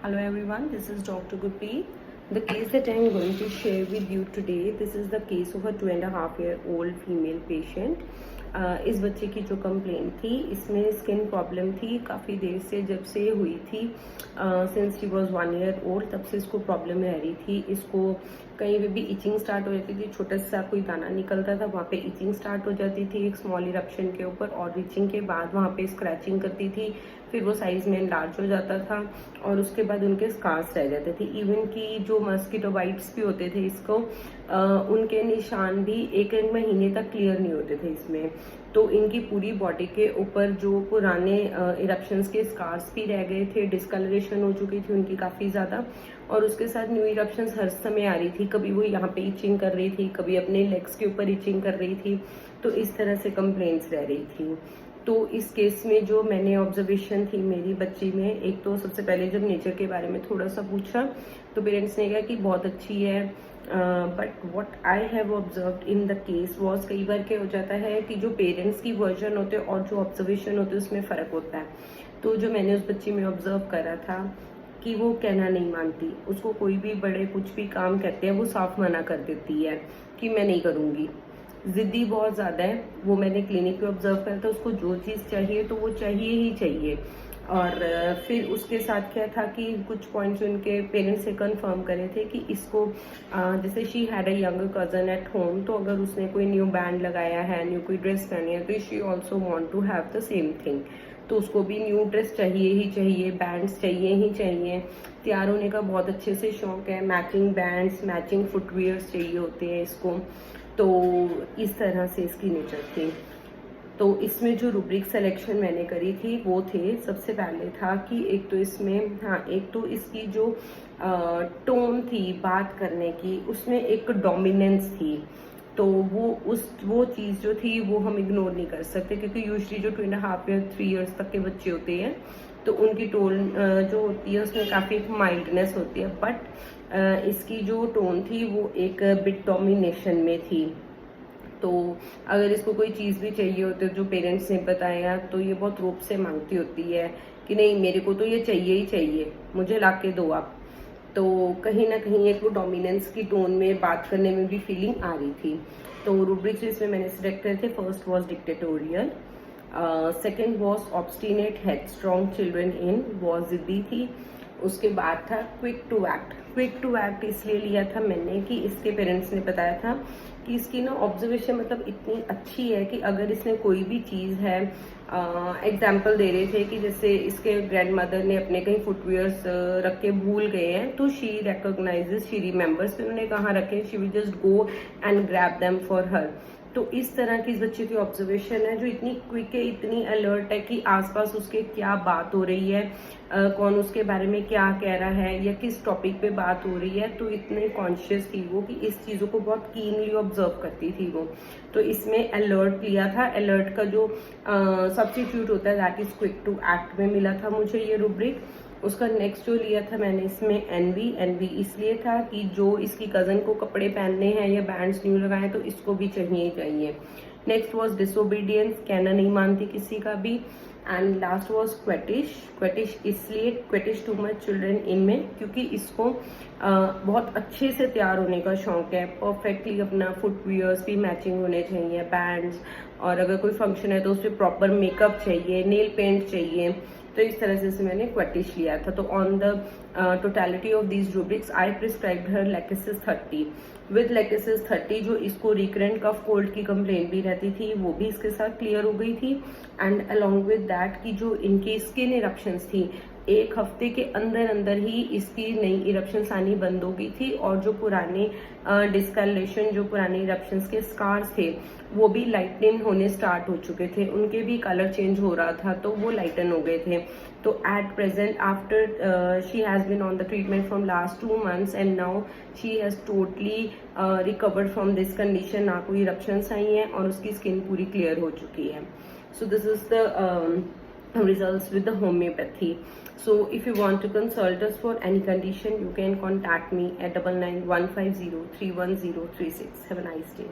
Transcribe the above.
Hello everyone, this is Dr. Gurpreet. The case that I am going to share with you today, this is the case of a 2.5-year-old female patient. इस बच्चे की जो complaint थी, इसमें skin problem थी काफ़ी देर से, जब से हुई थी since she was 1 year old, तब से इसको प्रॉब्लम रह रही थी. इसको कहीं पे भी इचिंग स्टार्ट हो जाती थी, छोटा सा कोई दाना निकलता था वहाँ पे इचिंग स्टार्ट हो जाती थी एक स्मॉल इरप्शन के ऊपर, और इचिंग के बाद वहाँ पे स्क्रैचिंग करती थी, फिर वो साइज में लार्ज हो जाता था और उसके बाद उनके स्कार्स रह जाते थे. इवन कि जो मस्किटो बाइट्स भी होते थे इसको, उनके निशान भी एक महीने तक क्लियर नहीं होते थे इसमें. तो इनकी पूरी बॉडी के ऊपर जो पुराने इरप्शंस के स्कार्स भी रह गए थे, डिस्कलरेशन हो चुकी थी उनकी काफ़ी ज़्यादा, और उसके साथ न्यू इरप्शंस हर समय आ रही थी. कभी वो यहाँ पे इचिंग कर रही थी, कभी अपने लेग्स के ऊपर इचिंग कर रही थी. तो इस तरह से कंप्लेंट्स रह रही थी. तो इस केस में जो मैंने ऑब्जर्वेशन थी मेरी बच्ची में, एक तो सबसे पहले जब नेचर के बारे में थोड़ा सा पूछा तो पेरेंट्स ने कहा कि बहुत अच्छी है, but what I have observed in the case was, कई बार क्या हो जाता है कि जो पेरेंट्स की वर्जन होते हैं और जो ऑब्जर्वेशन होते हैं उसमें फ़र्क होता है. तो जो मैंने उस बच्ची में ऑब्जर्व करा था कि वो कहना नहीं मानती, उसको कोई भी बड़े कुछ भी काम कहते हैं वो साफ मना कर देती है कि मैं नहीं करूँगी. ज़िद्दी बहुत ज़्यादा है, वो मैंने क्लिनिक पे ऑब्जर्व करा था. उसको जो चीज़ चाहिए तो वो चाहिए ही चाहिए. और फिर उसके साथ क्या था कि कुछ पॉइंट्स उनके पेरेंट्स से कंफर्म करे थे कि इसको जैसे she had a younger cousin at home, तो अगर उसने कोई न्यू बैंड लगाया है, न्यू कोई ड्रेस पहनी है, तो she also want to have the same thing. तो उसको भी न्यू ड्रेस चाहिए ही चाहिए, बैंड्स चाहिए ही चाहिए. तैयार होने का बहुत अच्छे से शौक है, मैचिंग बैंड्स, मैचिंग फुटवेयर्स चाहिए होते हैं इसको. तो इस तरह से इसकी नेचर थी. तो इसमें जो रूब्रिक सिलेक्शन मैंने करी थी वो थे, सबसे पहले था कि एक तो इसमें, एक तो इसकी जो टोन थी बात करने की, उसमें एक डोमिनेंस थी. तो वो चीज़ जो थी वो हम इग्नोर नहीं कर सकते, क्योंकि यूजुअली जो 2.5 या 3 years तक के बच्चे होते हैं तो उनकी टोन जो होती है उसमें काफ़ी माइल्डनेस होती है. बट इसकी जो टोन थी वो एक बिट डोमिनेशन में थी. तो अगर इसको कोई चीज़ भी चाहिए होती है जो पेरेंट्स ने बताया, तो ये बहुत रूप से मांगती होती है कि नहीं मेरे को तो ये चाहिए ही चाहिए, मुझे ला के दो आप. तो कहीं ना कहीं एक वो डोमिनेंस की टोन में बात करने में भी फीलिंग आ रही थी. तो रूब्रिक्स इसमें मैंने सिलेक्ट करे थे. First was dictatorial, second was obstinate headstrong children in, बहुत जिद्दी थी. उसके बाद था quick to act. Quick to act इसलिए लिया था मैंने कि इसके पेरेंट्स ने बताया था कि इसकी ना ऑब्जर्वेशन मतलब इतनी अच्छी है कि अगर इसने कोई भी चीज़ है, एग्जाम्पल दे रहे थे कि जैसे इसके ग्रैंड मदर ने अपने कहीं फुटवेयर्स रख के भूल गए हैं, तो शी रिकॉग्नाइजेज, शी रिमेंबर्स उन्होंने कहाँ रखे, she will just go and grab them for her. तो इस तरह की इस बच्चे की ऑब्जर्वेशन है जो इतनी क्विक है, इतनी अलर्ट है कि आसपास उसके क्या बात हो रही है, कौन उसके बारे में क्या कह रहा है या किस टॉपिक पे बात हो रही है. तो इतने कॉन्शियस थी वो कि इस चीज़ों को बहुत कीनली ऑब्जर्व करती थी वो. तो इसमें अलर्ट लिया था. अलर्ट का जो सब्स्टिट्यूट होता है that is quick to act में मिला था मुझे ये रूब्रिक. उसका नेक्स्ट जो लिया था मैंने इसमें एनवी. एनवी इसलिए था कि जो इसकी कज़न को कपड़े पहनने हैं या बैंड्स न्यू लगाए तो इसको भी चाहिए ही चाहिए. नेक्स्ट वॉज डिसोबीडियंस, कहना नहीं मानती किसी का भी. एंड लास्ट वॉज क्वेटिश. क्वेटिश इसलिए, क्वेटिश टू मच चिल्ड्रन इनमें, क्योंकि इसको बहुत अच्छे से तैयार होने का शौक है. परफेक्टली अपना फुटवियर्स भी मैचिंग होने चाहिए, बैंड्स, और अगर कोई फंक्शन है तो उस पर प्रॉपर मेकअप चाहिए, नेल पेंट चाहिए. तो इस तरह से मैंने क्वेटिश लिया था. तो on the totality of these rubrics I prescribed her lachesis 30. With lachesis 30 जो इसको रिकरेंट कफ कोल्ड की कंप्लेंट भी रहती थी वो भी इसके साथ क्लियर हो गई थी. एंड अलॉन्ग विद दैट की जो इनकी स्किन इरप्शंस थी, 1 हफ्ते के अंदर अंदर ही इसकी नई इरप्शंस आनी बंद हो गई थी. और जो पुराने डिस्कलरेशन, जो पुराने इरप्शंस के स्कार्स थे वो भी लाइटन होने स्टार्ट हो चुके थे, उनके भी कलर चेंज हो रहा था तो वो लाइटन हो गए थे. तो at present after she has been on the treatment from last 2 months and now she has totally recovered from this condition. ना कोई इरप्शंस आई हैं और उसकी स्किन पूरी क्लियर हो चुकी है. So this is the results with the homeopathy. So if you want to consult us for any condition, you can contact me at 9915031036. Have a nice day.